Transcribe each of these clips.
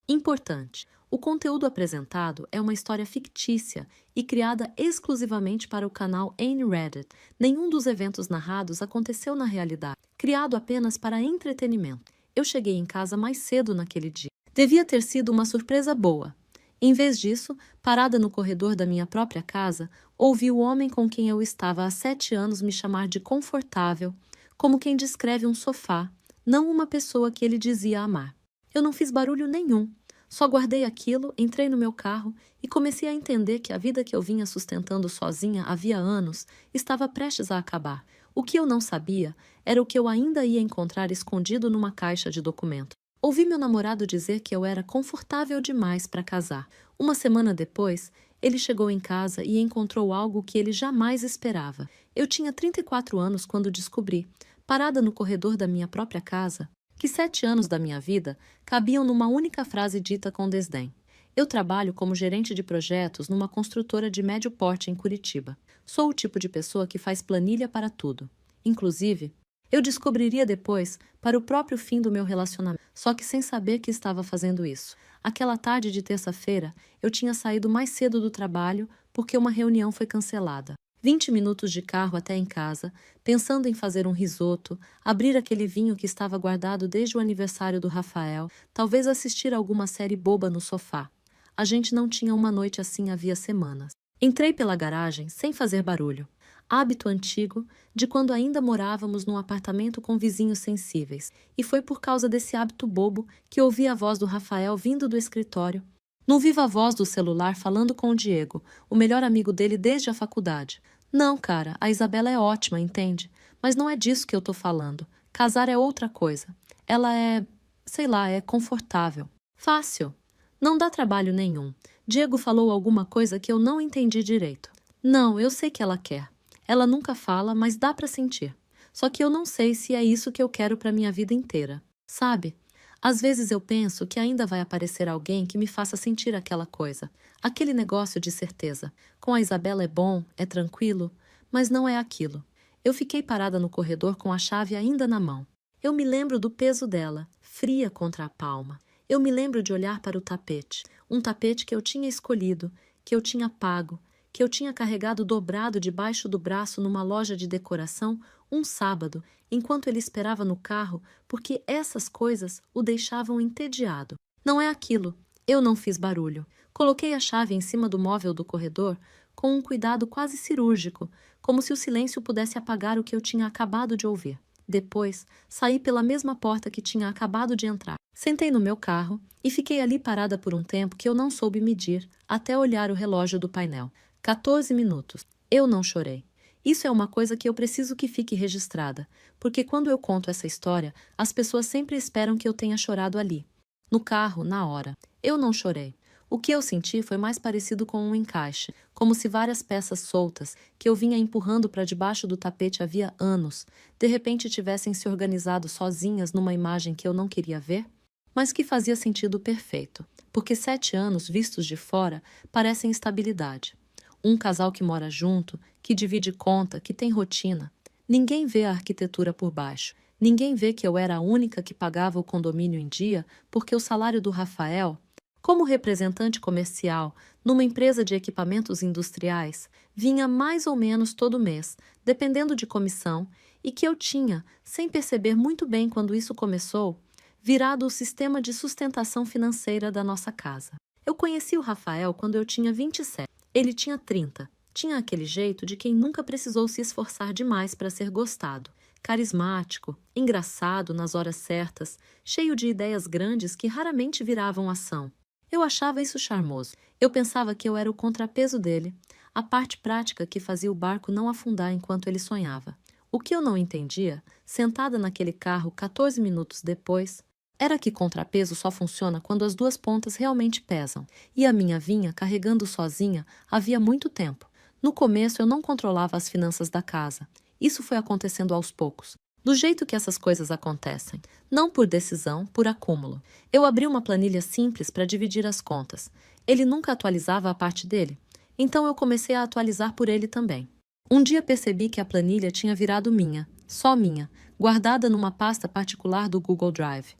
Importante: o conteúdo apresentado é uma história fictícia e criada exclusivamente para o canal Ayn Reddit. Nenhum dos eventos narrados aconteceu na realidade, criado apenas para entretenimento. Eu cheguei em casa mais cedo naquele dia. Devia ter sido uma surpresa boa. Em vez disso, parada no corredor da minha própria casa, ouvi o homem com quem eu estava há 7 anos me chamar de confortável, como quem descreve um sofá, não uma pessoa que ele dizia amar. Eu não fiz barulho nenhum. Só guardei aquilo, entrei no meu carro e comecei a entender que a vida que eu vinha sustentando sozinha havia anos estava prestes a acabar. O que eu não sabia era o que eu ainda ia encontrar escondido numa caixa de documentos. Ouvi meu namorado dizer que eu era confortável demais para casar. Uma semana depois, ele chegou em casa e encontrou algo que ele jamais esperava. Eu tinha 34 anos quando descobri, parada no corredor da minha própria casa, que 7 anos da minha vida cabiam numa única frase dita com desdém. Eu trabalho como gerente de projetos numa construtora de médio porte em Curitiba. Sou o tipo de pessoa que faz planilha para tudo. Inclusive, eu descobriria depois para o próprio fim do meu relacionamento, só que sem saber que estava fazendo isso. Aquela tarde de terça-feira, eu tinha saído mais cedo do trabalho porque uma reunião foi cancelada. 20 minutos de carro até em casa, pensando em fazer um risoto, abrir aquele vinho que estava guardado desde o aniversário do Rafael, talvez assistir alguma série boba no sofá. A gente não tinha uma noite assim havia semanas. Entrei pela garagem sem fazer barulho. Hábito antigo de quando ainda morávamos num apartamento com vizinhos sensíveis, e foi por causa desse hábito bobo que ouvi a voz do Rafael vindo do escritório, no viva-voz do celular falando com o Diego, o melhor amigo dele desde a faculdade. Não, cara, a Isabela é ótima, entende? Mas não é disso que eu tô falando. Casar é outra coisa. Ela é, sei lá, é confortável. Fácil. Não dá trabalho nenhum. Diego falou alguma coisa que eu não entendi direito. Não, eu sei que ela quer. Ela nunca fala, mas dá pra sentir. Só que eu não sei se é isso que eu quero pra minha vida inteira. Sabe? Às vezes eu penso que ainda vai aparecer alguém que me faça sentir aquela coisa. Aquele negócio de certeza. Com a Isabela é bom, é tranquilo, mas não é aquilo. Eu fiquei parada no corredor com a chave ainda na mão. Eu me lembro do peso dela, fria contra a palma. Eu me lembro de olhar para o tapete. Um tapete que eu tinha escolhido, que eu tinha pago, que eu tinha carregado dobrado debaixo do braço numa loja de decoração um sábado, enquanto ele esperava no carro, porque essas coisas o deixavam entediado. Não é aquilo. Eu não fiz barulho. Coloquei a chave em cima do móvel do corredor com um cuidado quase cirúrgico, como se o silêncio pudesse apagar o que eu tinha acabado de ouvir. Depois, saí pela mesma porta que tinha acabado de entrar. Sentei no meu carro e fiquei ali parada por um tempo que eu não soube medir, até olhar o relógio do painel. 14 minutos. Eu não chorei. Isso é uma coisa que eu preciso que fique registrada, porque quando eu conto essa história, as pessoas sempre esperam que eu tenha chorado ali. No carro, na hora. Eu não chorei. O que eu senti foi mais parecido com um encaixe, como se várias peças soltas, que eu vinha empurrando para debaixo do tapete havia anos, de repente tivessem se organizado sozinhas numa imagem que eu não queria ver, mas que fazia sentido perfeito, porque 7 anos vistos de fora parecem estabilidade. Um casal que mora junto, que divide conta, que tem rotina. Ninguém vê a arquitetura por baixo. Ninguém vê que eu era a única que pagava o condomínio em dia, porque o salário do Rafael, como representante comercial numa empresa de equipamentos industriais, vinha mais ou menos todo mês, dependendo de comissão, e que eu tinha, sem perceber muito bem quando isso começou, virado o sistema de sustentação financeira da nossa casa. Eu conheci o Rafael quando eu tinha 27. Ele tinha 30. Tinha aquele jeito de quem nunca precisou se esforçar demais para ser gostado. Carismático, engraçado nas horas certas, cheio de ideias grandes que raramente viravam ação. Eu achava isso charmoso. Eu pensava que eu era o contrapeso dele, a parte prática que fazia o barco não afundar enquanto ele sonhava. O que eu não entendia, sentada naquele carro 14 minutos depois, era que contrapeso só funciona quando as duas pontas realmente pesam, e a minha vinha carregando sozinha havia muito tempo. No começo eu não controlava as finanças da casa. Isso foi acontecendo aos poucos, do jeito que essas coisas acontecem, não por decisão, por acúmulo. Eu abri uma planilha simples para dividir as contas. Ele nunca atualizava a parte dele, então eu comecei a atualizar por ele também. Um dia percebi que a planilha tinha virado minha, só minha, guardada numa pasta particular do Google Drive.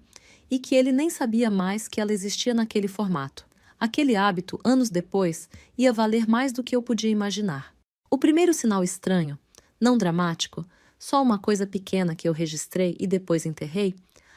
e que ele nem sabia mais que ela existia naquele formato. Aquele hábito, anos depois, ia valer mais do que eu podia imaginar. O primeiro sinal estranho, não dramático, só uma coisa pequena que eu registrei e depois enterrei,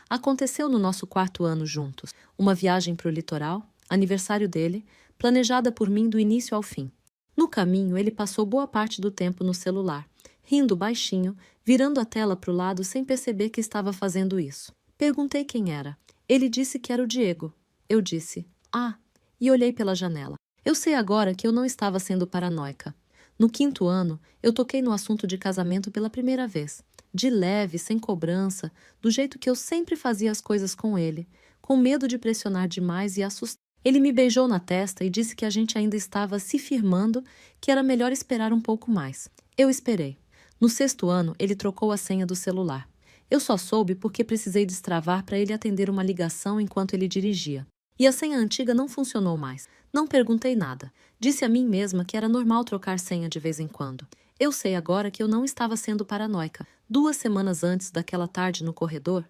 aconteceu no nosso 4º ano juntos. Uma viagem para o litoral, aniversário dele, planejada por mim do início ao fim. No caminho, ele passou boa parte do tempo no celular, rindo baixinho, virando a tela para o lado sem perceber que estava fazendo isso. Perguntei quem era. Ele disse que era o Diego. Eu disse, ah, e olhei pela janela. Eu sei agora que eu não estava sendo paranoica. No 5º ano, eu toquei no assunto de casamento pela primeira vez. De leve, sem cobrança, do jeito que eu sempre fazia as coisas com ele, com medo de pressionar demais e assustar. Ele me beijou na testa e disse que a gente ainda estava se firmando, que era melhor esperar um pouco mais. Eu esperei. No 6º ano, ele trocou a senha do celular. Eu só soube porque precisei destravar para ele atender uma ligação enquanto ele dirigia. E a senha antiga não funcionou mais. Não perguntei nada. Disse a mim mesma que era normal trocar senha de vez em quando. Eu sei agora que eu não estava sendo paranoica. 2 semanas antes daquela tarde no corredor,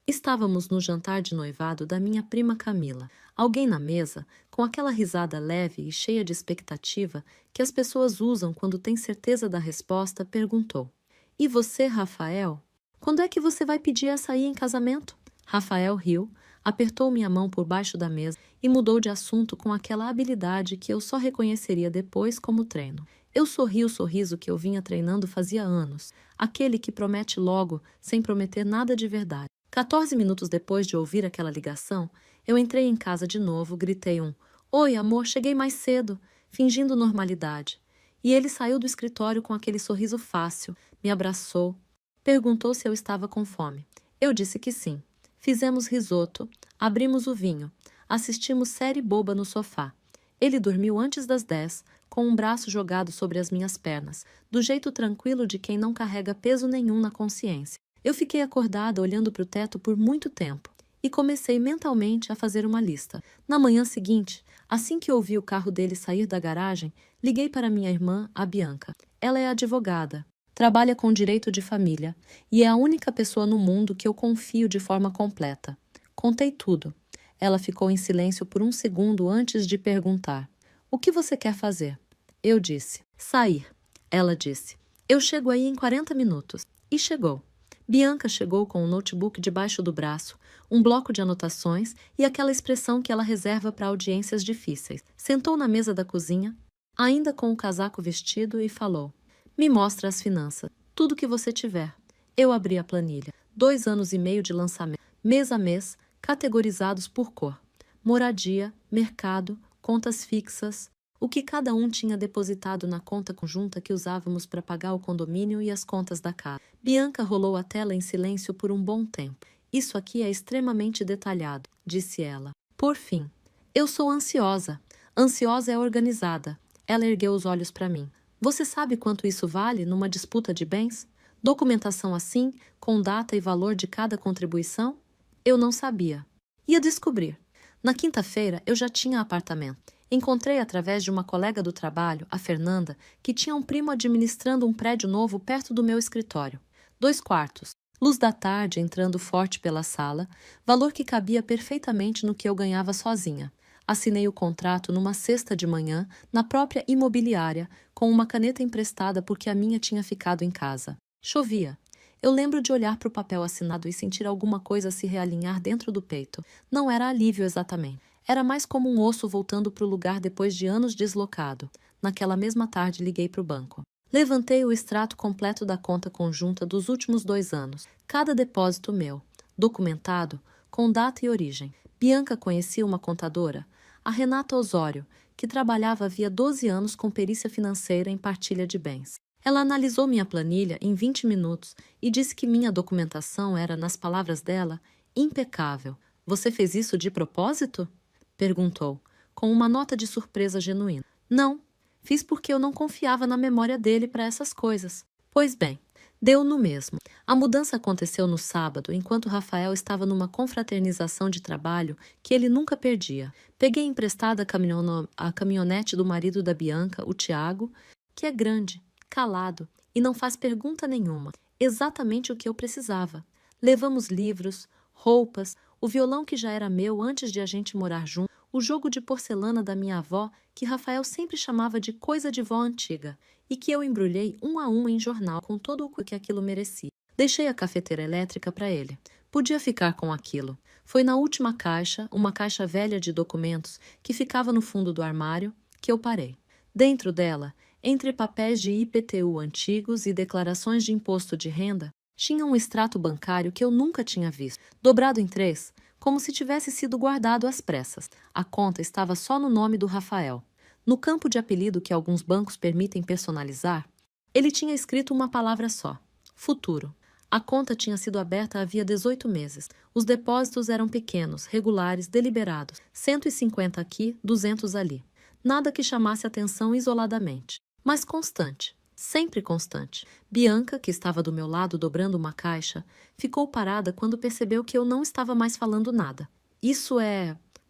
estávamos no jantar de noivado da minha prima Camila. Alguém na mesa, com aquela risada leve e cheia de expectativa que as pessoas usam quando têm certeza da resposta, perguntou: "E você, Rafael? Quando é que você vai pedir açaí em casamento?" Rafael riu, apertou minha mão por baixo da mesa e mudou de assunto com aquela habilidade que eu só reconheceria depois como treino. Eu sorri o sorriso que eu vinha treinando fazia anos, aquele que promete logo, sem prometer nada de verdade. 14 minutos depois de ouvir aquela ligação, eu entrei em casa de novo, gritei um "Oi, amor, cheguei mais cedo", fingindo normalidade. E ele saiu do escritório com aquele sorriso fácil, me abraçou, perguntou se eu estava com fome. Eu disse que sim. Fizemos risoto, abrimos o vinho, assistimos série boba no sofá. Ele dormiu antes das 10, com um braço jogado sobre as minhas pernas, do jeito tranquilo de quem não carrega peso nenhum na consciência. Eu fiquei acordada olhando para o teto por muito tempo e comecei mentalmente a fazer uma lista. Na manhã seguinte, assim que ouvi o carro dele sair da garagem, liguei para minha irmã, a Bianca. Ela é advogada, trabalha com direito de família e é a única pessoa no mundo que eu confio de forma completa. Contei tudo. Ela ficou em silêncio por um segundo antes de perguntar: "O que você quer fazer?" Eu disse: "Sair." Ela disse: "Eu chego aí em 40 minutos." E chegou. Bianca chegou com um notebook debaixo do braço, um bloco de anotações e aquela expressão que ela reserva para audiências difíceis. Sentou na mesa da cozinha, ainda com o casaco vestido, e falou: "Me mostra as finanças, tudo que você tiver." Eu abri a planilha. 2 anos e meio de lançamento, mês a mês, categorizados por cor. Moradia, mercado, contas fixas, o que cada um tinha depositado na conta conjunta que usávamos para pagar o condomínio e as contas da casa. Bianca rolou a tela em silêncio por um bom tempo. "Isso aqui é extremamente detalhado", disse ela. Por fim: "Eu sou ansiosa. Ansiosa é organizada." Ela ergueu os olhos para mim. "Você sabe quanto isso vale numa disputa de bens? Documentação assim, com data e valor de cada contribuição?" Eu não sabia. Ia descobrir. Na quinta-feira, eu já tinha apartamento. Encontrei através de uma colega do trabalho, a Fernanda, que tinha um primo administrando um prédio novo perto do meu escritório. 2 quartos, luz da tarde entrando forte pela sala, valor que cabia perfeitamente no que eu ganhava sozinha. Assinei o contrato numa sexta de manhã, na própria imobiliária, com uma caneta emprestada porque a minha tinha ficado em casa. Chovia. Eu lembro de olhar para o papel assinado e sentir alguma coisa se realinhar dentro do peito. Não era alívio exatamente. Era mais como um osso voltando para o lugar depois de anos deslocado. Naquela mesma tarde liguei para o banco. Levantei o extrato completo da conta conjunta dos últimos 2 anos. Cada depósito meu. Documentado, com data e origem. Bianca conhecia uma contadora, a Renata Osório, que trabalhava havia 12 anos com perícia financeira em partilha de bens. Ela analisou minha planilha em 20 minutos e disse que minha documentação era, nas palavras dela, impecável. "Você fez isso de propósito?" perguntou, com uma nota de surpresa genuína. "Não, fiz porque eu não confiava na memória dele para essas coisas." Pois bem, deu no mesmo. A mudança aconteceu no sábado, enquanto Rafael estava numa confraternização de trabalho que ele nunca perdia. Peguei emprestada a caminhonete do marido da Bianca, o Tiago, que é grande, calado e não faz pergunta nenhuma. Exatamente o que eu precisava. Levamos livros, roupas, o violão que já era meu antes de a gente morar junto, o jogo de porcelana da minha avó, que Rafael sempre chamava de coisa de vó antiga, e que eu embrulhei um a um em jornal com todo o que aquilo merecia. Deixei a cafeteira elétrica para ele. Podia ficar com aquilo. Foi na última caixa, uma caixa velha de documentos, que ficava no fundo do armário, que eu parei. Dentro dela, entre papéis de IPTU antigos e declarações de imposto de renda, tinha um extrato bancário que eu nunca tinha visto, dobrado em 3, como se tivesse sido guardado às pressas. A conta estava só no nome do Rafael. No campo de apelido que alguns bancos permitem personalizar, ele tinha escrito uma palavra só: futuro. A conta tinha sido aberta havia 18 meses. Os depósitos eram pequenos, regulares, deliberados. 150 aqui, 200 ali. Nada que chamasse atenção isoladamente, mas constante. Sempre constante. Bianca, que estava do meu lado dobrando uma caixa, ficou parada quando percebeu que eu não estava mais falando nada.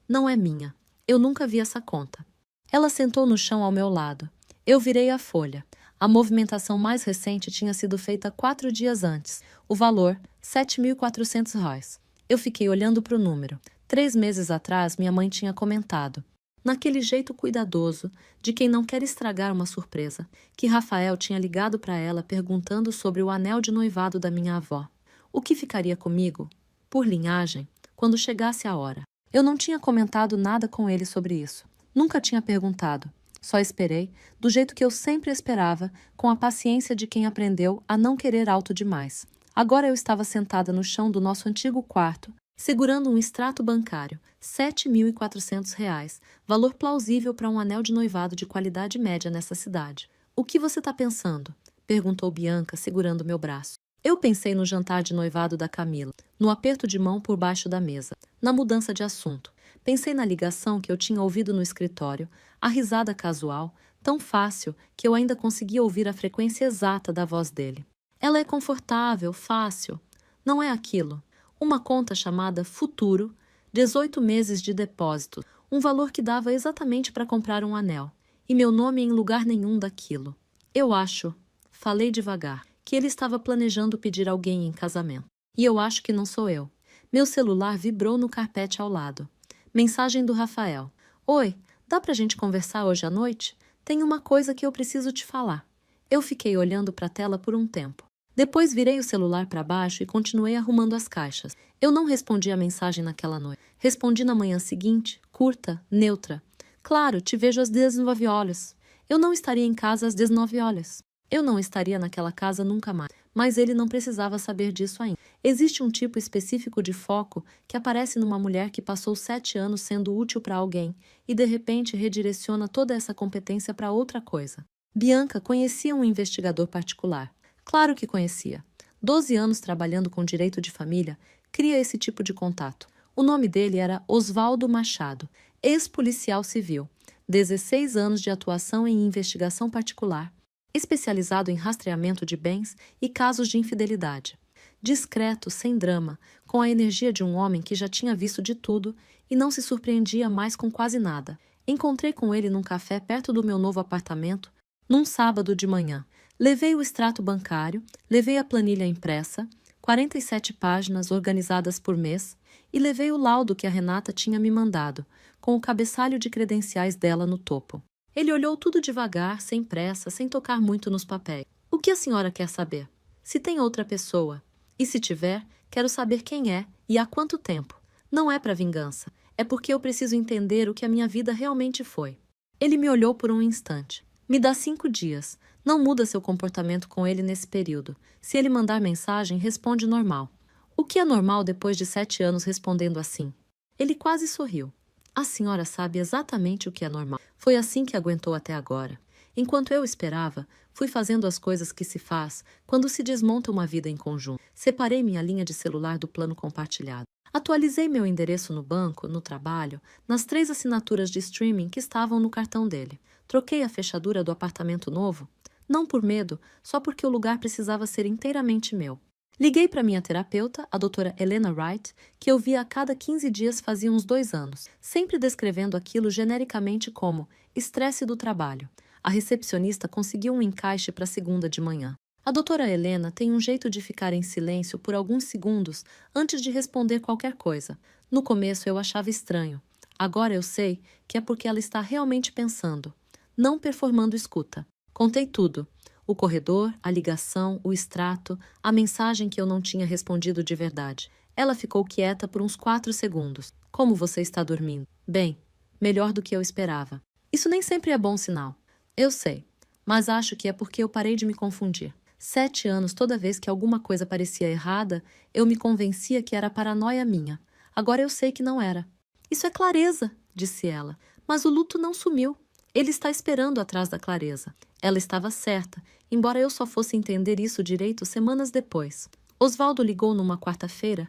Não é minha. Eu nunca vi essa conta. Ela sentou no chão ao meu lado. Eu virei a folha. A movimentação mais recente tinha sido feita 4 dias antes. O valor, R$ 7.400. Eu fiquei olhando para o número. 3 meses atrás, minha mãe tinha comentado, naquele jeito cuidadoso, de quem não quer estragar uma surpresa, que Rafael tinha ligado para ela perguntando sobre o anel de noivado da minha avó. O que ficaria comigo, por linhagem, quando chegasse a hora. Eu não tinha comentado nada com ele sobre isso. Nunca tinha perguntado. Só esperei, do jeito que eu sempre esperava, com a paciência de quem aprendeu a não querer alto demais. Agora eu estava sentada no chão do nosso antigo quarto, segurando um extrato bancário, R$ 7.400, valor plausível para um anel de noivado de qualidade média nessa cidade. O que você está pensando? Perguntou Bianca, segurando meu braço. Eu pensei no jantar de noivado da Camila, no aperto de mão por baixo da mesa, na mudança de assunto. Pensei na ligação que eu tinha ouvido no escritório, a risada casual, tão fácil que eu ainda conseguia ouvir a frequência exata da voz dele. Ela é confortável, fácil. Não é aquilo. Uma conta chamada Futuro, 18 meses de depósito, um valor que dava exatamente para comprar um anel, e meu nome em lugar nenhum daquilo. Eu acho, falei devagar, que ele estava planejando pedir alguém em casamento. E eu acho que não sou eu. Meu celular vibrou no carpete ao lado. Mensagem do Rafael. Oi, dá pra gente conversar hoje à noite? Tem uma coisa que eu preciso te falar. Eu fiquei olhando para a tela por um tempo. Depois virei o celular para baixo e continuei arrumando as caixas. Eu não respondi a mensagem naquela noite. Respondi na manhã seguinte, curta, neutra. Claro, te vejo às 19 horas. Eu não estaria em casa às 19 horas. Eu não estaria naquela casa nunca mais. Mas ele não precisava saber disso ainda. Existe um tipo específico de foco que aparece numa mulher que passou 7 anos sendo útil para alguém e de repente redireciona toda essa competência para outra coisa. Bianca conhecia um investigador particular. Claro que conhecia. 12 anos trabalhando com direito de família, cria esse tipo de contato. O nome dele era Oswaldo Machado, ex-policial civil, 16 anos de atuação em investigação particular, especializado em rastreamento de bens e casos de infidelidade. Discreto, sem drama, com a energia de um homem que já tinha visto de tudo e não se surpreendia mais com quase nada. Encontrei com ele num café perto do meu novo apartamento, num sábado de manhã. Levei o extrato bancário, levei a planilha impressa, 47 páginas organizadas por mês, e levei o laudo que a Renata tinha me mandado, com o cabeçalho de credenciais dela no topo. Ele olhou tudo devagar, sem pressa, sem tocar muito nos papéis. O que a senhora quer saber? Se tem outra pessoa. E se tiver, quero saber quem é e há quanto tempo. Não é para vingança. É porque eu preciso entender o que a minha vida realmente foi. Ele me olhou por um instante. Me dá 5 dias. Não muda seu comportamento com ele nesse período. Se ele mandar mensagem, responde normal. O que é normal depois de 7 anos respondendo assim? Ele quase sorriu. A senhora sabe exatamente o que é normal. Foi assim que aguentou até agora. Enquanto eu esperava, fui fazendo as coisas que se faz quando se desmonta uma vida em conjunto. Separei minha linha de celular do plano compartilhado. Atualizei meu endereço no banco, no trabalho, nas 3 assinaturas de streaming que estavam no cartão dele. Troquei a fechadura do apartamento novo, não por medo, só porque o lugar precisava ser inteiramente meu. Liguei para minha terapeuta, a doutora Helena Wright, que eu via a cada 15 dias fazia uns 2 anos, sempre descrevendo aquilo genericamente como estresse do trabalho. A recepcionista conseguiu um encaixe para segunda de manhã. A doutora Helena tem um jeito de ficar em silêncio por alguns segundos antes de responder qualquer coisa. No começo eu achava estranho. Agora eu sei que é porque ela está realmente pensando, não performando escuta. Contei tudo. O corredor, a ligação, o extrato, a mensagem que eu não tinha respondido de verdade. Ela ficou quieta por uns 4 segundos. Como você está dormindo? Bem, melhor do que eu esperava. Isso nem sempre é bom sinal. Eu sei, mas acho que é porque eu parei de me confundir. 7 anos, toda vez que alguma coisa parecia errada, eu me convencia que era paranoia minha. Agora eu sei que não era. Isso é clareza, disse ela. Mas o luto não sumiu. Ele está esperando atrás da clareza. Ela estava certa, embora eu só fosse entender isso direito semanas depois. Osvaldo ligou numa quarta-feira,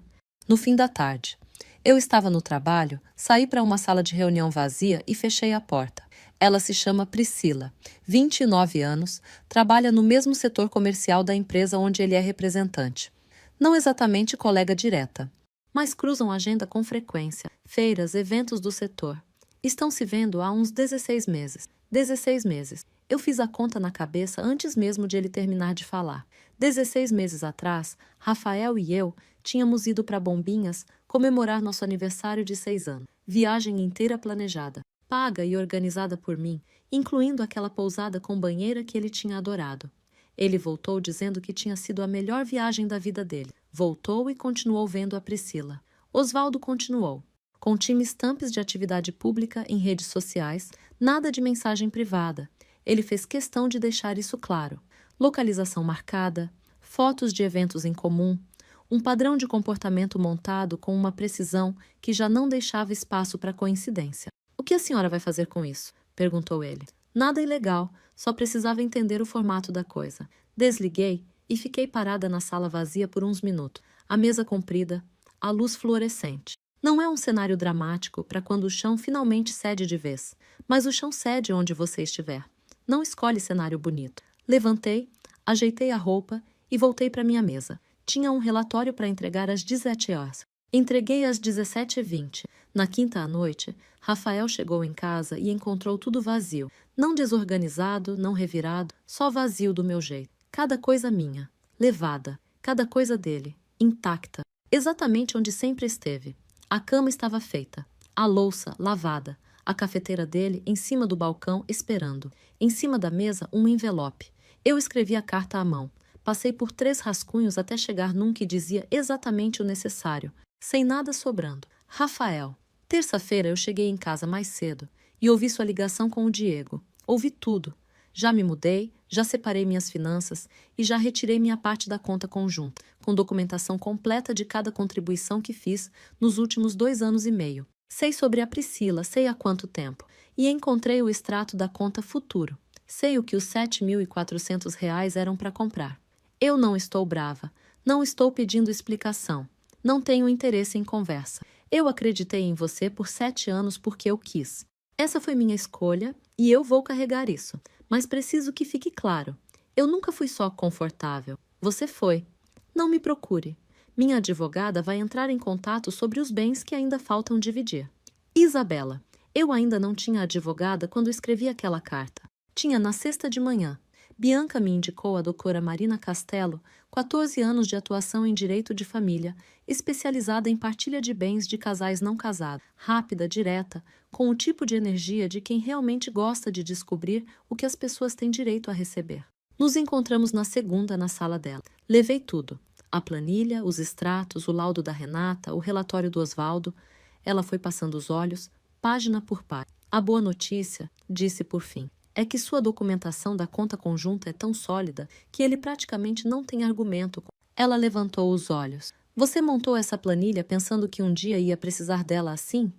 no fim da tarde. Eu estava no trabalho, saí para uma sala de reunião vazia e fechei a porta. Ela se chama Priscila, 29 anos, trabalha no mesmo setor comercial da empresa onde ele é representante. Não exatamente colega direta, mas cruzam a agenda com frequência, feiras, eventos do setor. Estão se vendo há uns 16 meses. 16 meses. Eu fiz a conta na cabeça antes mesmo de ele terminar de falar. 16 meses atrás, Rafael e eu tínhamos ido para Bombinhas comemorar nosso aniversário de 6 anos. Viagem inteira planejada, paga e organizada por mim, incluindo aquela pousada com banheira que ele tinha adorado. Ele voltou dizendo que tinha sido a melhor viagem da vida dele. Voltou e continuou vendo a Priscila. Osvaldo continuou. Com times tampes de atividade pública em redes sociais, nada de mensagem privada. Ele fez questão de deixar isso claro. Localização marcada, fotos de eventos em comum, um padrão de comportamento montado com uma precisão que já não deixava espaço para coincidência. O que a senhora vai fazer com isso? Perguntou ele. Nada ilegal, só precisava entender o formato da coisa. Desliguei e fiquei parada na sala vazia por uns minutos. A mesa comprida, a luz fluorescente. Não é um cenário dramático para quando o chão finalmente cede de vez, mas o chão cede onde você estiver. Não escolhe cenário bonito. Levantei, ajeitei a roupa e voltei para minha mesa. Tinha um relatório para entregar às 17 horas. Entreguei às 17h20. Na quinta à noite, Rafael chegou em casa e encontrou tudo vazio. Não desorganizado, não revirado, só vazio do meu jeito. Cada coisa minha, levada. Cada coisa dele, intacta. Exatamente onde sempre esteve. A cama estava feita, a louça lavada, a cafeteira dele em cima do balcão esperando. Em cima da mesa, um envelope. Eu escrevi a carta à mão. Passei por 3 rascunhos até chegar num que dizia exatamente o necessário, sem nada sobrando. Rafael. Terça-feira eu cheguei em casa mais cedo e ouvi sua ligação com o Diego. Ouvi tudo. Já me mudei, já separei minhas finanças e já retirei minha parte da conta conjunta, com documentação completa de cada contribuição que fiz nos últimos 2 anos e meio. Sei sobre a Priscila, sei há quanto tempo, e encontrei o extrato da conta futuro. Sei o que os R$ 7.400 eram para comprar. Eu não estou brava, não estou pedindo explicação, não tenho interesse em conversa. Eu acreditei em você por 7 anos porque eu quis. Essa foi minha escolha e eu vou carregar isso. Mas preciso que fique claro. Eu nunca fui só confortável. Você foi. Não me procure. Minha advogada vai entrar em contato sobre os bens que ainda faltam dividir. Isabela. Eu ainda não tinha advogada quando escrevi aquela carta. Tinha na sexta de manhã. Bianca me indicou a doutora Marina Castelo, 14 anos de atuação em direito de família, especializada em partilha de bens de casais não casados, rápida, direta, com o tipo de energia de quem realmente gosta de descobrir o que as pessoas têm direito a receber. Nos encontramos na segunda na sala dela. Levei tudo. A planilha, os extratos, o laudo da Renata, o relatório do Osvaldo. Ela foi passando os olhos, página por página. A boa notícia, disse por fim, é que sua documentação da conta conjunta é tão sólida que ele praticamente não tem argumento. Ela levantou os olhos. Você montou essa planilha pensando que um dia ia precisar dela assim?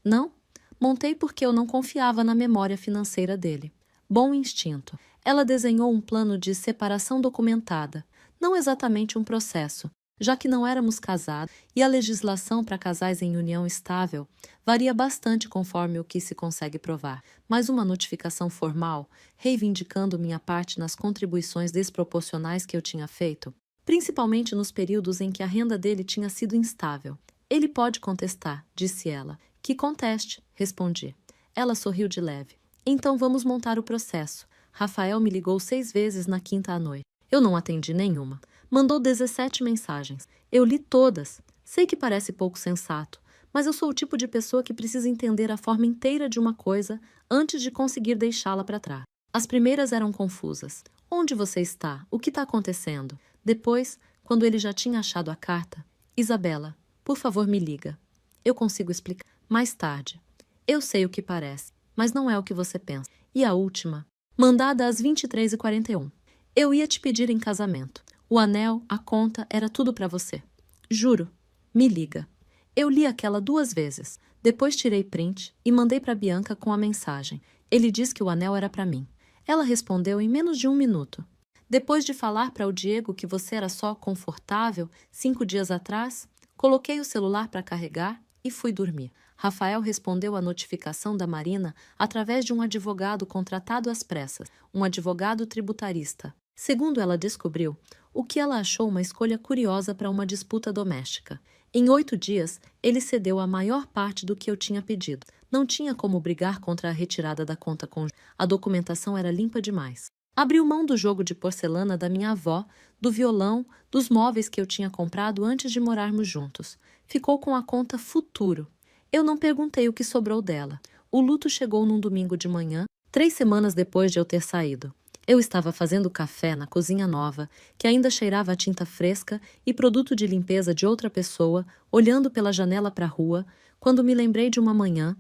Não? Montei porque eu não confiava na memória financeira dele. Bom instinto. Ela desenhou um plano de separação documentada, não exatamente um processo, já que não éramos casados e a legislação para casais em união estável varia bastante conforme o que se consegue provar, mas uma notificação formal, reivindicando minha parte nas contribuições desproporcionais que eu tinha feito, principalmente nos períodos em que a renda dele tinha sido instável. Ele pode contestar, disse ela. Que conteste, respondi. Ela sorriu de leve. Então vamos montar o processo. Rafael me ligou 6 vezes na quinta à noite. Eu não atendi nenhuma. Mandou 17 mensagens. Eu li todas. Sei que parece pouco sensato, mas eu sou o tipo de pessoa que precisa entender a forma inteira de uma coisa antes de conseguir deixá-la para trás. As primeiras eram confusas. Onde você está? O que está acontecendo? Depois, quando ele já tinha achado a carta, Isabela, por favor me liga. Eu consigo explicar. Mais tarde. Eu sei o que parece, mas não é o que você pensa. E a última, mandada às 23h41. Eu ia te pedir em casamento. O anel, a conta, era tudo para você. Juro. Me liga. Eu li aquela 2 vezes. Depois tirei print e mandei para Bianca com a mensagem. Ele disse que o anel era para mim. Ela respondeu em menos de 1 minuto. Depois de falar para o Diego que você era só confortável 5 dias atrás, coloquei o celular para carregar e fui dormir. Rafael respondeu à notificação da Marina através de um advogado contratado às pressas, um advogado tributarista. Segundo ela descobriu, o que ela achou uma escolha curiosa para uma disputa doméstica. Em 8 dias, ele cedeu a maior parte do que eu tinha pedido. Não tinha como brigar contra a retirada da conta conjugal. A documentação era limpa demais. Abriu mão do jogo de porcelana da minha avó, do violão, dos móveis que eu tinha comprado antes de morarmos juntos. Ficou com a conta futuro. Eu não perguntei o que sobrou dela. O luto chegou num domingo de manhã, 3 semanas depois de eu ter saído. Eu estava fazendo café na cozinha nova, que ainda cheirava a tinta fresca e produto de limpeza de outra pessoa, olhando pela janela para a rua, quando me lembrei de uma manhã,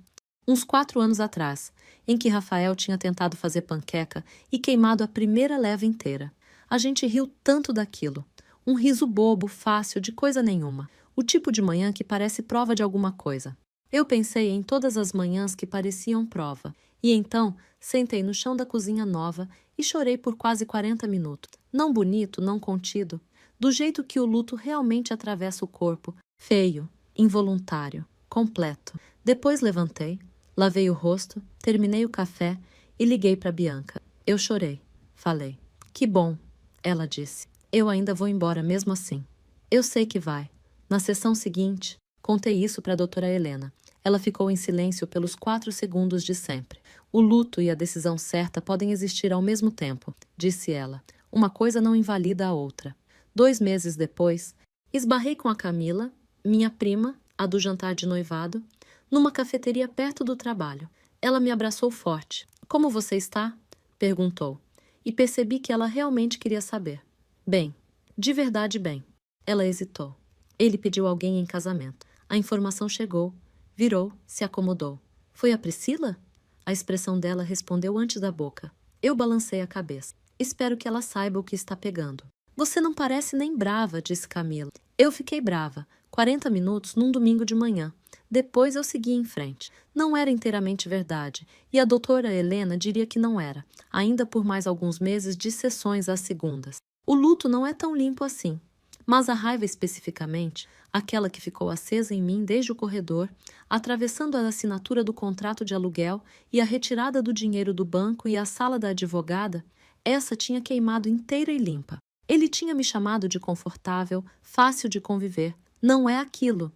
uns 4 anos atrás, em que Rafael tinha tentado fazer panqueca e queimado a primeira leva inteira. A gente riu tanto daquilo. Um riso bobo, fácil, de coisa nenhuma. O tipo de manhã que parece prova de alguma coisa. Eu pensei em todas as manhãs que pareciam prova. E então, sentei no chão da cozinha nova e chorei por quase 40 minutos. Não bonito, não contido. Do jeito que o luto realmente atravessa o corpo. Feio, involuntário, completo. Depois levantei, lavei o rosto, terminei o café e liguei para Bianca. Eu chorei. Falei. Que bom, ela disse. Eu ainda vou embora mesmo assim. Eu sei que vai. Na sessão seguinte, contei isso para a doutora Helena. Ela ficou em silêncio pelos 4 segundos de sempre. O luto e a decisão certa podem existir ao mesmo tempo, disse ela. Uma coisa não invalida a outra. 2 meses depois, esbarrei com a Camila, minha prima, a do jantar de noivado, numa cafeteria perto do trabalho. Ela me abraçou forte. Como você está? Perguntou. E percebi que ela realmente queria saber. Bem, de verdade bem. Ela hesitou. Ele pediu alguém em casamento. A informação chegou. Virou, se acomodou. Foi a Priscila? A expressão dela respondeu antes da boca. Eu balancei a cabeça. Espero que ela saiba o que está pegando. Você não parece nem brava, disse Camila. Eu fiquei brava. 40 minutos num domingo de manhã. Depois eu segui em frente. Não era inteiramente verdade, e a doutora Helena diria que não era, ainda por mais alguns meses de sessões às segundas. O luto não é tão limpo assim. Mas a raiva especificamente, aquela que ficou acesa em mim desde o corredor, atravessando a assinatura do contrato de aluguel e a retirada do dinheiro do banco e a sala da advogada, essa tinha queimado inteira e limpa. Ele tinha me chamado de confortável, fácil de conviver. Não é aquilo.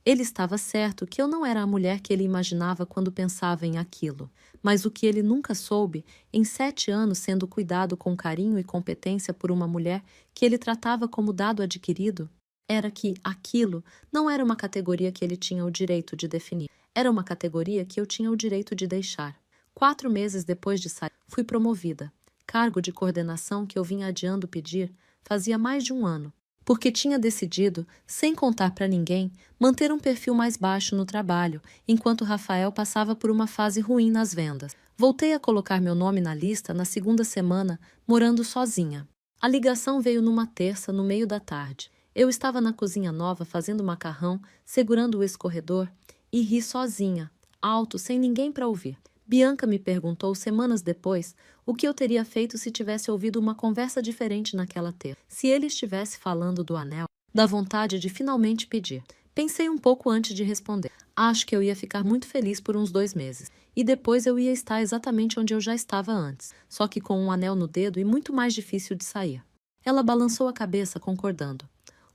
Ele estava certo que eu não era a mulher que ele imaginava quando pensava em aquilo. Mas o que ele nunca soube, em 7 anos sendo cuidado com carinho e competência por uma mulher que ele tratava como dado adquirido, era que aquilo não era uma categoria que ele tinha o direito de definir. Era uma categoria que eu tinha o direito de deixar. 4 meses depois de sair, fui promovida. Cargo de coordenação que eu vinha adiando pedir fazia mais de 1 ano. Porque tinha decidido, sem contar para ninguém, manter um perfil mais baixo no trabalho, enquanto Rafael passava por uma fase ruim nas vendas. Voltei a colocar meu nome na lista na 2ª semana, morando sozinha. A ligação veio numa terça, no meio da tarde. Eu estava na cozinha nova fazendo macarrão, segurando o escorredor, e ri sozinha, alto, sem ninguém para ouvir. Bianca me perguntou semanas depois o que eu teria feito se tivesse ouvido uma conversa diferente naquela terça. Se ele estivesse falando do anel, da vontade de finalmente pedir. Pensei um pouco antes de responder. Acho que eu ia ficar muito feliz por uns 2 meses. E depois eu ia estar exatamente onde eu já estava antes, só que com um anel no dedo e muito mais difícil de sair. Ela balançou a cabeça, concordando.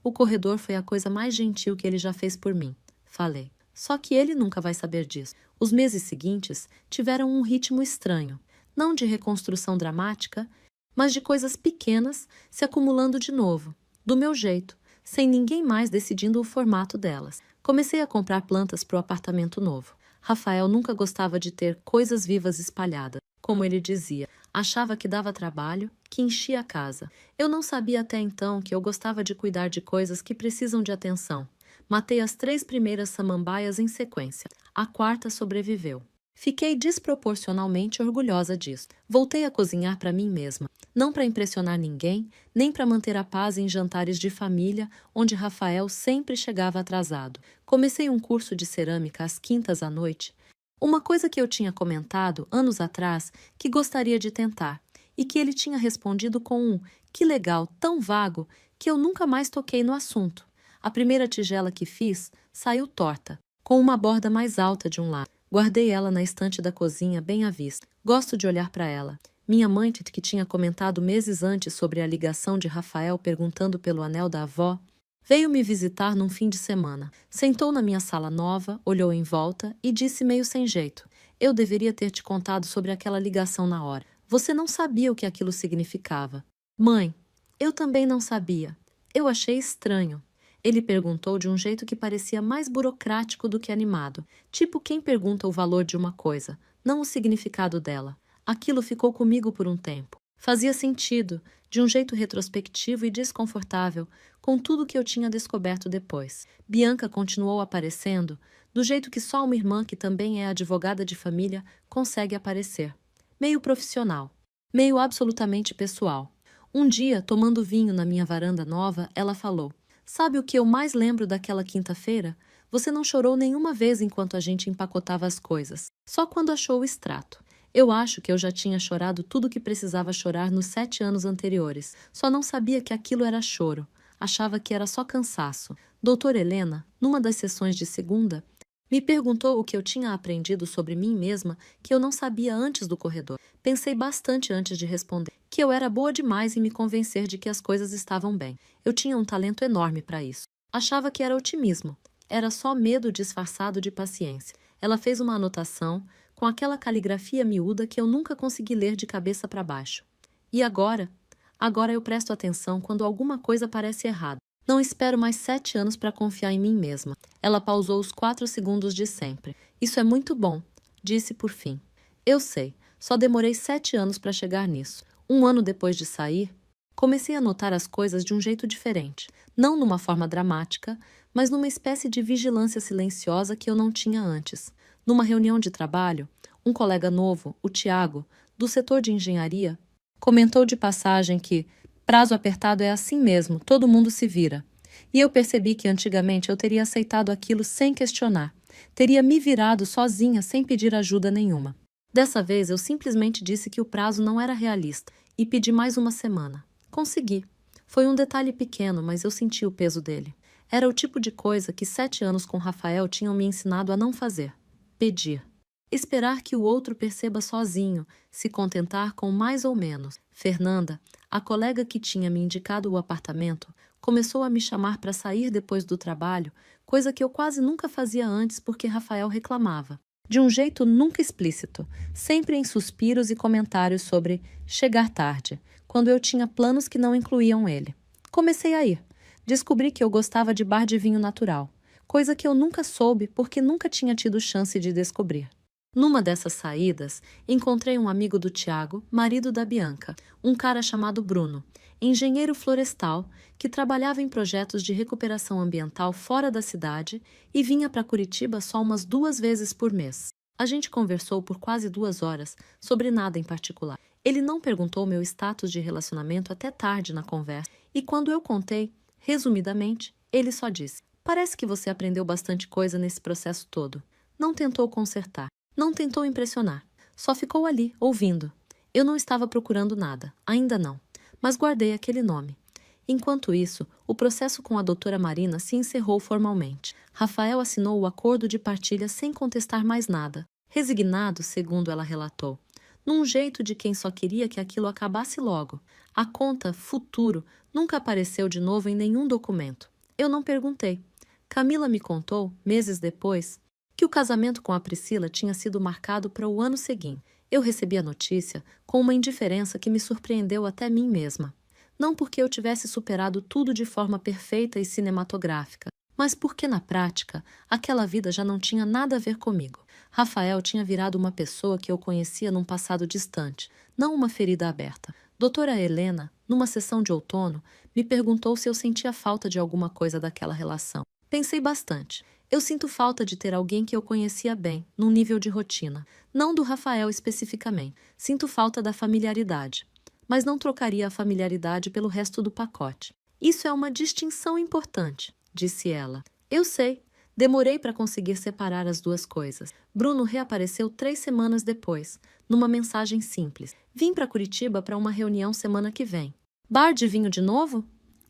O corredor foi a coisa mais gentil que ele já fez por mim. Falei. Só que ele nunca vai saber disso. Os meses seguintes tiveram um ritmo estranho, não de reconstrução dramática, mas de coisas pequenas se acumulando de novo, do meu jeito, sem ninguém mais decidindo o formato delas. Comecei a comprar plantas para o apartamento novo. Rafael nunca gostava de ter coisas vivas espalhadas. Como ele dizia, achava que dava trabalho, que enchia a casa. Eu não sabia até então que eu gostava de cuidar de coisas que precisam de atenção. Matei as 3 primeiras samambaias em sequência. A quarta sobreviveu. Fiquei desproporcionalmente orgulhosa disso. Voltei a cozinhar para mim mesma. Não para impressionar ninguém, nem para manter a paz em jantares de família, onde Rafael sempre chegava atrasado. Comecei um curso de cerâmica às quintas à noite. Uma coisa que eu tinha comentado anos atrás que gostaria de tentar, e que ele tinha respondido com um "que legal", tão vago, que eu nunca mais toquei no assunto. A primeira tigela que fiz saiu torta, com uma borda mais alta de um lado. Guardei ela na estante da cozinha bem à vista. Gosto de olhar para ela. Minha mãe, que tinha comentado meses antes sobre a ligação de Rafael perguntando pelo anel da avó, veio me visitar num fim de semana. Sentou na minha sala nova, olhou em volta e disse meio sem jeito: "Eu deveria ter te contado sobre aquela ligação na hora. Você não sabia o que aquilo significava." Mãe, eu também não sabia. Eu achei estranho. Ele perguntou de um jeito que parecia mais burocrático do que animado, tipo quem pergunta o valor de uma coisa, não o significado dela. Aquilo ficou comigo por um tempo. Fazia sentido, de um jeito retrospectivo e desconfortável, com tudo que eu tinha descoberto depois. Bianca continuou aparecendo, do jeito que só uma irmã que também é advogada de família consegue aparecer. Meio profissional, meio absolutamente pessoal. Um dia, tomando vinho na minha varanda nova, ela falou: "Sabe o que eu mais lembro daquela quinta-feira? Você não chorou nenhuma vez enquanto a gente empacotava as coisas, só quando achou o extrato. Eu acho que eu já tinha chorado tudo o que precisava chorar nos 7 anos anteriores, só não sabia que aquilo era choro, achava que era só cansaço." Doutora Helena, numa das sessões de segunda, me perguntou o que eu tinha aprendido sobre mim mesma que eu não sabia antes do corredor. Pensei bastante antes de responder, que eu era boa demais em me convencer de que as coisas estavam bem. Eu tinha um talento enorme para isso. Achava que era otimismo. Era só medo disfarçado de paciência. Ela fez uma anotação com aquela caligrafia miúda que eu nunca consegui ler de cabeça para baixo. E agora? Agora eu presto atenção quando alguma coisa parece errada. Não espero mais 7 anos para confiar em mim mesma. Ela pausou os 4 segundos de sempre. Isso é muito bom, disse por fim. Eu sei, só demorei 7 anos para chegar nisso. 1 ano depois de sair, comecei a notar as coisas de um jeito diferente. Não numa forma dramática, mas numa espécie de vigilância silenciosa que eu não tinha antes. Numa reunião de trabalho, um colega novo, o Tiago, do setor de engenharia, comentou de passagem que prazo apertado é assim mesmo, todo mundo se vira. E eu percebi que antigamente eu teria aceitado aquilo sem questionar. Teria me virado sozinha sem pedir ajuda nenhuma. Dessa vez eu simplesmente disse que o prazo não era realista e pedi mais uma semana. Consegui. Foi um detalhe pequeno, mas eu senti o peso dele. Era o tipo de coisa que 7 anos com Rafael tinham me ensinado a não fazer. Pedir. Esperar que o outro perceba sozinho, se contentar com mais ou menos. Fernanda, a colega que tinha me indicado o apartamento, começou a me chamar para sair depois do trabalho, coisa que eu quase nunca fazia antes porque Rafael reclamava. De um jeito nunca explícito, sempre em suspiros e comentários sobre chegar tarde, quando eu tinha planos que não incluíam ele. Comecei a ir. Descobri que eu gostava de bar de vinho natural, coisa que eu nunca soube porque nunca tinha tido chance de descobrir. Numa dessas saídas, encontrei um amigo do Tiago, marido da Bianca, um cara chamado Bruno, engenheiro florestal, que trabalhava em projetos de recuperação ambiental fora da cidade e vinha para Curitiba só umas 2 vezes por mês. A gente conversou por quase 2 horas sobre nada em particular. Ele não perguntou meu status de relacionamento até tarde na conversa, e quando eu contei, resumidamente, ele só disse: "Parece que você aprendeu bastante coisa nesse processo todo." Não tentou consertar. Não tentou impressionar, só ficou ali, ouvindo. Eu não estava procurando nada, ainda não, mas guardei aquele nome. Enquanto isso, o processo com a doutora Marina se encerrou formalmente. Rafael assinou o acordo de partilha sem contestar mais nada, resignado, segundo ela relatou, num jeito de quem só queria que aquilo acabasse logo. A conta futuro nunca apareceu de novo em nenhum documento. Eu não perguntei. Camila me contou, meses depois, que o casamento com a Priscila tinha sido marcado para o ano seguinte. Eu recebi a notícia com uma indiferença que me surpreendeu até mim mesma. Não porque eu tivesse superado tudo de forma perfeita e cinematográfica, Mas porque na prática, aquela vida já não tinha nada a ver comigo. Rafael tinha virado uma pessoa que eu conhecia num passado distante, não uma ferida aberta. Doutora Helena, numa sessão de outono, me perguntou se eu sentia falta de alguma coisa daquela relação. Pensei bastante. Eu sinto falta de ter alguém que eu conhecia bem, num nível de rotina. Não do Rafael especificamente. Sinto falta da familiaridade. Mas não trocaria a familiaridade pelo resto do pacote. Isso é uma distinção importante, disse ela. Eu sei. Demorei para conseguir separar as duas coisas. Bruno reapareceu 3 semanas depois, numa mensagem simples. Vim para Curitiba para uma reunião semana que vem. Bar de vinho de novo?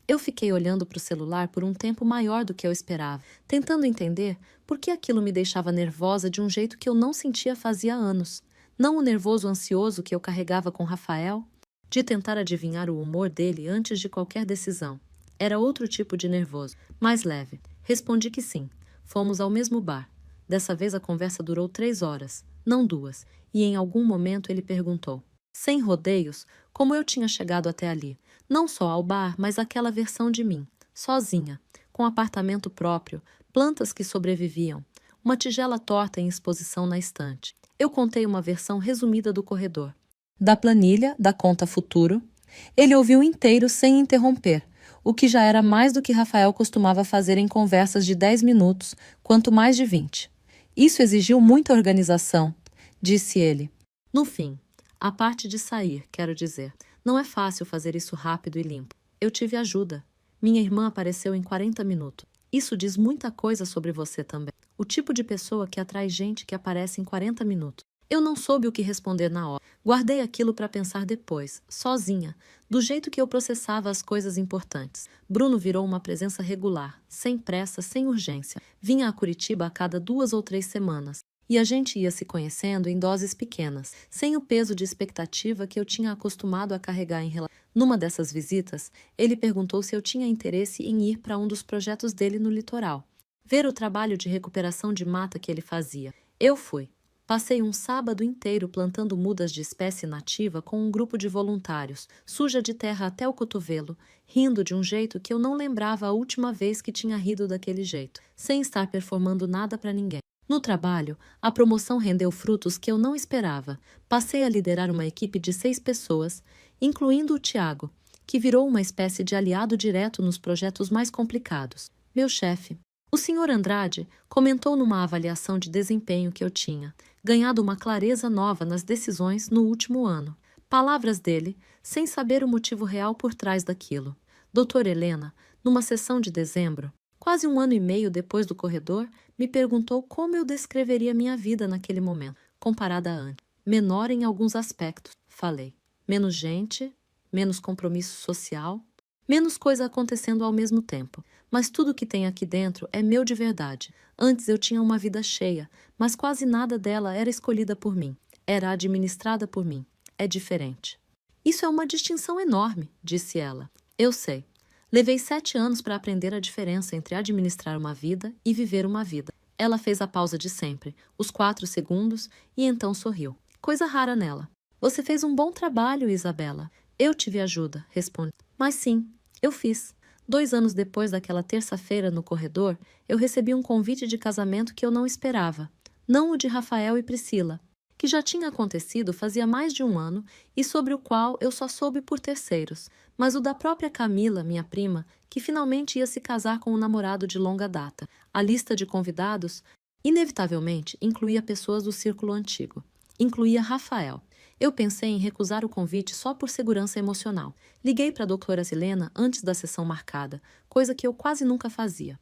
Eu fiquei olhando para o celular por um tempo maior do que eu esperava, tentando entender por que aquilo me deixava nervosa de um jeito que eu não sentia fazia anos. Não o nervoso ansioso que eu carregava com Rafael, de tentar adivinhar o humor dele antes de qualquer decisão. Era outro tipo de nervoso, mais leve. Respondi que sim. Fomos ao mesmo bar. Dessa vez a conversa durou 3 horas, não 2, e em algum momento ele perguntou, sem rodeios, como eu tinha chegado até ali. Não só ao bar, mas àquela versão de mim, sozinha, com apartamento próprio, plantas que sobreviviam, uma tigela torta em exposição na estante. Eu contei uma versão resumida do corredor. Da planilha, da conta futuro. Ele ouviu inteiro sem interromper, o que já era mais do que Rafael costumava fazer em conversas de 10 minutos, quanto mais de 20. Isso exigiu muita organização, disse ele. No fim, a parte de sair, quero dizer, não é fácil fazer isso rápido e limpo. Eu tive ajuda. Minha irmã apareceu em 40 minutos. Isso diz muita coisa sobre você também. O tipo de pessoa que atrai gente que aparece em 40 minutos. Eu não soube o que responder na hora. Guardei aquilo para pensar depois, sozinha, do jeito que eu processava as coisas importantes. Bruno virou uma presença regular, sem pressa, sem urgência. Vinha a Curitiba a cada 2 ou 3 semanas. E a gente ia se conhecendo em doses pequenas, sem o peso de expectativa que eu tinha acostumado a carregar em relação. Numa dessas visitas, ele perguntou se eu tinha interesse em ir para um dos projetos dele no litoral. Ver o trabalho de recuperação de mata que ele fazia. Eu fui. Passei um sábado inteiro plantando mudas de espécie nativa com um grupo de voluntários, suja de terra até o cotovelo, rindo de um jeito que eu não lembrava a última vez que tinha rido daquele jeito, sem estar performando nada para ninguém. No trabalho, a promoção rendeu frutos que eu não esperava. Passei a liderar uma equipe de 6 pessoas, incluindo o Tiago, que virou uma espécie de aliado direto nos projetos mais complicados. Meu chefe, o Sr. Andrade, comentou numa avaliação de desempenho que eu tinha, ganhado uma clareza nova nas decisões no último ano. Palavras dele, sem saber o motivo real por trás daquilo. Doutora Helena, numa sessão de dezembro, quase 1 ano e meio depois do corredor, me perguntou como eu descreveria minha vida naquele momento, comparada a antes. Menor em alguns aspectos, falei. Menos gente, menos compromisso social, menos coisa acontecendo ao mesmo tempo. Mas tudo que tem aqui dentro é meu de verdade. Antes eu tinha uma vida cheia, mas quase nada dela era escolhida por mim. Era administrada por mim. É diferente. Isso é uma distinção enorme, disse ela. Eu sei. Levei 7 anos para aprender a diferença entre administrar uma vida e viver uma vida. Ela fez a pausa de sempre, os 4 segundos, e então sorriu. Coisa rara nela. Você fez um bom trabalho, Isabela. Eu tive ajuda, respondi. Mas sim, eu fiz. 2 anos depois daquela terça-feira no corredor, eu recebi um convite de casamento que eu não esperava. Não o de Rafael e Priscila, que já tinha acontecido fazia mais de 1 ano e sobre o qual eu só soube por terceiros, mas o da própria Camila, minha prima, que finalmente ia se casar com um namorado de longa data. A lista de convidados, inevitavelmente, incluía pessoas do círculo antigo. Incluía Rafael. Eu pensei em recusar o convite só por segurança emocional. Liguei para a doutora Helena antes da sessão marcada, coisa que eu quase nunca fazia.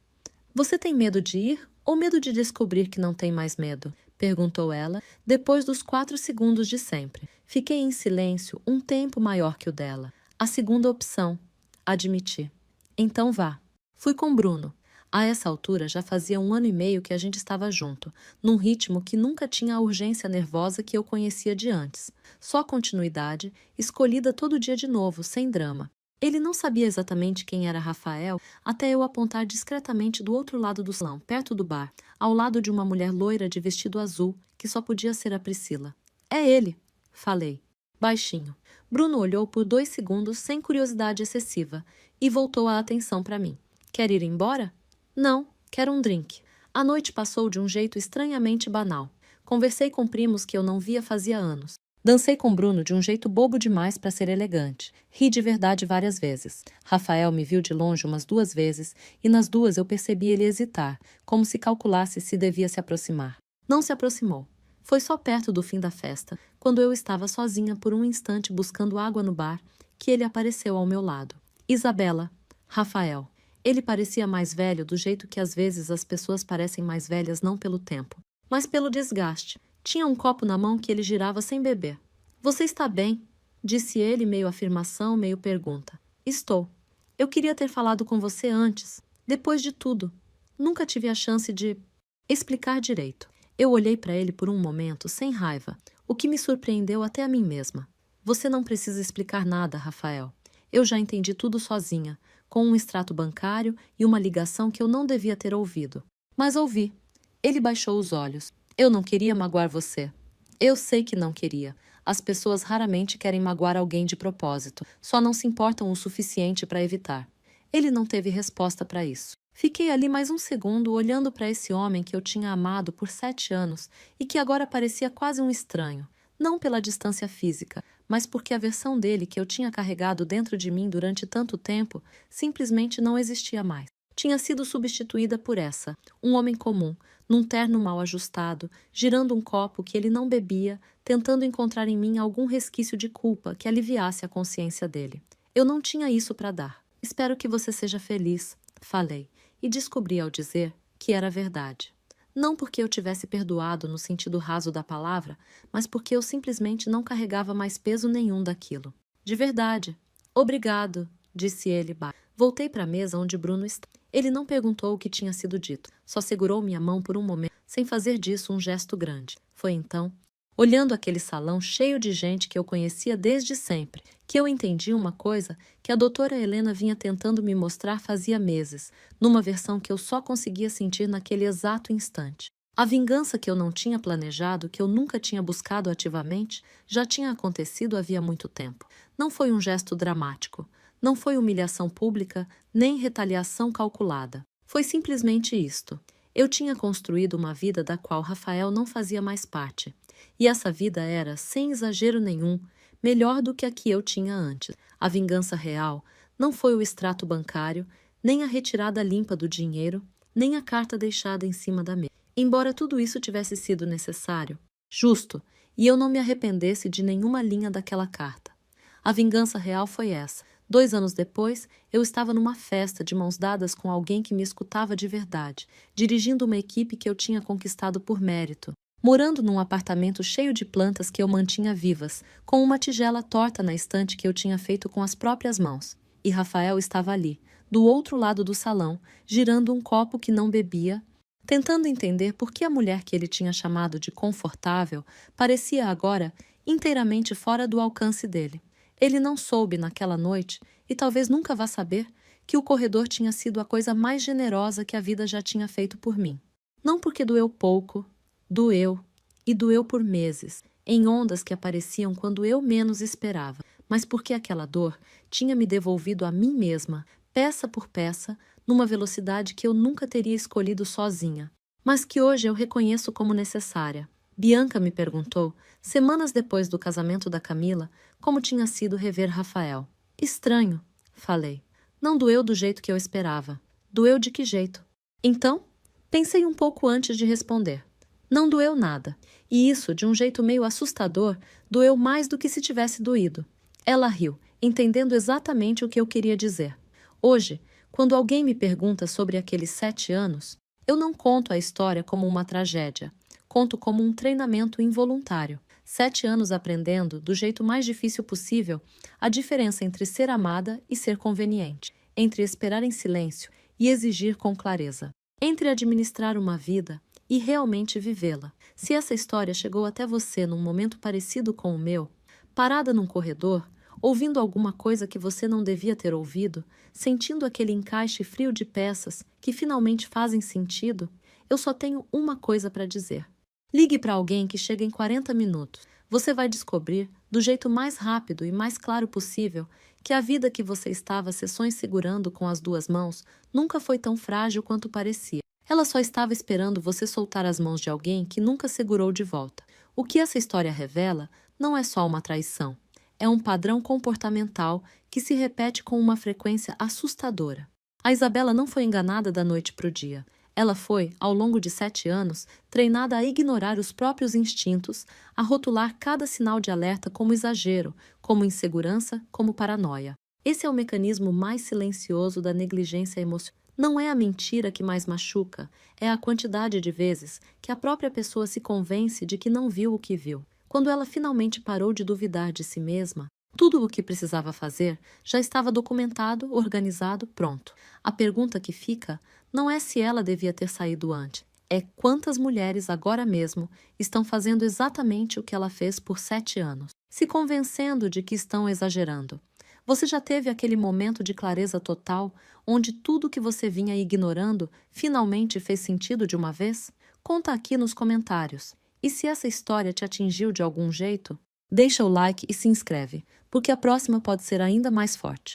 Você tem medo de ir ou medo de descobrir que não tem mais medo? Perguntou ela, depois dos 4 segundos de sempre. Fiquei em silêncio um tempo maior que o dela. A segunda opção, admiti. Então vá. Fui com Bruno. A essa altura já fazia 1 ano e meio que a gente estava junto, num ritmo que nunca tinha a urgência nervosa que eu conhecia de antes. Só continuidade, escolhida todo dia de novo, sem drama. Ele não sabia exatamente quem era Rafael até eu apontar discretamente do outro lado do salão, perto do bar, ao lado de uma mulher loira de vestido azul, que só podia ser a Priscila. É ele, falei, baixinho. Bruno olhou por 2 segundos sem curiosidade excessiva e voltou a atenção para mim. Quer ir embora? Não, Quero um drink. A noite passou de um jeito estranhamente banal. Conversei com primos que eu não via fazia anos. Dancei com Bruno de um jeito bobo demais para ser elegante. Ri de verdade várias vezes. Rafael me viu de longe umas 2 vezes e nas 2 eu percebi ele hesitar, como se calculasse se devia se aproximar. Não se aproximou. Foi só perto do fim da festa, quando eu estava sozinha por um instante buscando água no bar, que ele apareceu ao meu lado. Isabela. Rafael. Ele parecia mais velho do jeito que às vezes as pessoas parecem mais velhas não pelo tempo, mas pelo desgaste. Tinha um copo na mão que ele girava sem beber. Você está bem? Disse ele, meio afirmação, meio pergunta. Estou. Eu queria ter falado com você antes. Depois de tudo. Nunca tive a chance de explicar direito. Eu olhei para ele por um momento, sem raiva, o que me surpreendeu até a mim mesma. Você não precisa explicar nada, Rafael. Eu já entendi tudo sozinha, com um extrato bancário e uma ligação que eu não devia ter ouvido. Mas ouvi. Ele baixou os olhos. Eu não queria magoar você. Eu sei que não queria. As pessoas raramente querem magoar alguém de propósito, só não se importam o suficiente para evitar. Ele não teve resposta para isso. Fiquei ali mais um segundo olhando para esse homem que eu tinha amado por 7 anos e que agora parecia quase um estranho. Não pela distância física, mas porque a versão dele que eu tinha carregado dentro de mim durante tanto tempo simplesmente não existia mais. Tinha sido substituída por essa, um homem comum, num terno mal ajustado, girando um copo que ele não bebia, tentando encontrar em mim algum resquício de culpa que aliviasse a consciência dele. Eu não tinha isso para dar. Espero que você seja feliz, falei, e descobri ao dizer que era verdade. Não porque eu tivesse perdoado no sentido raso da palavra, mas porque eu simplesmente não carregava mais peso nenhum daquilo. De verdade. Obrigado, disse ele baixo. Voltei para a mesa onde Bruno estava. Ele não perguntou o que tinha sido dito, só segurou minha mão por um momento, sem fazer disso um gesto grande. Foi então, olhando aquele salão cheio de gente que eu conhecia desde sempre, que eu entendi uma coisa que a doutora Helena vinha tentando me mostrar fazia meses, numa versão que eu só conseguia sentir naquele exato instante. A vingança que eu não tinha planejado, que eu nunca tinha buscado ativamente, já tinha acontecido havia muito tempo. Não foi um gesto dramático. Não foi humilhação pública, nem retaliação calculada. Foi simplesmente isto. Eu tinha construído uma vida da qual Rafael não fazia mais parte. E essa vida era, sem exagero nenhum, melhor do que a que eu tinha antes. A vingança real não foi o extrato bancário, nem a retirada limpa do dinheiro, nem a carta deixada em cima da mesa. Embora tudo isso tivesse sido necessário, justo, e eu não me arrependesse de nenhuma linha daquela carta. A vingança real foi essa. 2 anos depois, eu estava numa festa de mãos dadas com alguém que me escutava de verdade, dirigindo uma equipe que eu tinha conquistado por mérito, morando num apartamento cheio de plantas que eu mantinha vivas, com uma tigela torta na estante que eu tinha feito com as próprias mãos. E Rafael estava ali, do outro lado do salão, girando um copo que não bebia, tentando entender por que a mulher que ele tinha chamado de confortável parecia agora inteiramente fora do alcance dele. Ele não soube naquela noite, e talvez nunca vá saber, que o corredor tinha sido a coisa mais generosa que a vida já tinha feito por mim. Não porque doeu pouco, doeu, e doeu por meses, em ondas que apareciam quando eu menos esperava, mas porque aquela dor tinha me devolvido a mim mesma, peça por peça, numa velocidade que eu nunca teria escolhido sozinha, mas que hoje eu reconheço como necessária. Bianca me perguntou, semanas depois do casamento da Camila, como tinha sido rever Rafael. Estranho, falei. Não doeu do jeito que eu esperava. Doeu de que jeito? Então, pensei um pouco antes de responder. Não doeu nada. E isso, de um jeito meio assustador, doeu mais do que se tivesse doído. Ela riu, entendendo exatamente o que eu queria dizer. Hoje, quando alguém me pergunta sobre aqueles 7 anos, eu não conto a história como uma tragédia. Conto como um treinamento involuntário. 7 anos aprendendo, do jeito mais difícil possível, a diferença entre ser amada e ser conveniente, entre esperar em silêncio e exigir com clareza, entre administrar uma vida e realmente vivê-la. Se essa história chegou até você num momento parecido com o meu, parada num corredor, ouvindo alguma coisa que você não devia ter ouvido, sentindo aquele encaixe frio de peças que finalmente fazem sentido, eu só tenho uma coisa para dizer. Ligue para alguém que chega em 40 minutos. Você vai descobrir, do jeito mais rápido e mais claro possível, que a vida que você estava sessões segurando com as 2 mãos nunca foi tão frágil quanto parecia. Ela só estava esperando você soltar as mãos de alguém que nunca segurou de volta. O que essa história revela não é só uma traição. É um padrão comportamental que se repete com uma frequência assustadora. A Isabela não foi enganada da noite para o dia. Ela foi, ao longo de 7 anos, treinada a ignorar os próprios instintos, a rotular cada sinal de alerta como exagero, como insegurança, como paranoia. Esse é o mecanismo mais silencioso da negligência emocional. Não é a mentira que mais machuca, é a quantidade de vezes que a própria pessoa se convence de que não viu o que viu. Quando ela finalmente parou de duvidar de si mesma, tudo o que precisava fazer já estava documentado, organizado, pronto. A pergunta que fica não é se ela devia ter saído antes, é quantas mulheres agora mesmo estão fazendo exatamente o que ela fez por 7 anos, se convencendo de que estão exagerando. Você já teve aquele momento de clareza total, onde tudo que você vinha ignorando finalmente fez sentido de uma vez? Conta aqui nos comentários. E se essa história te atingiu de algum jeito, deixa o like e se inscreve, porque a próxima pode ser ainda mais forte.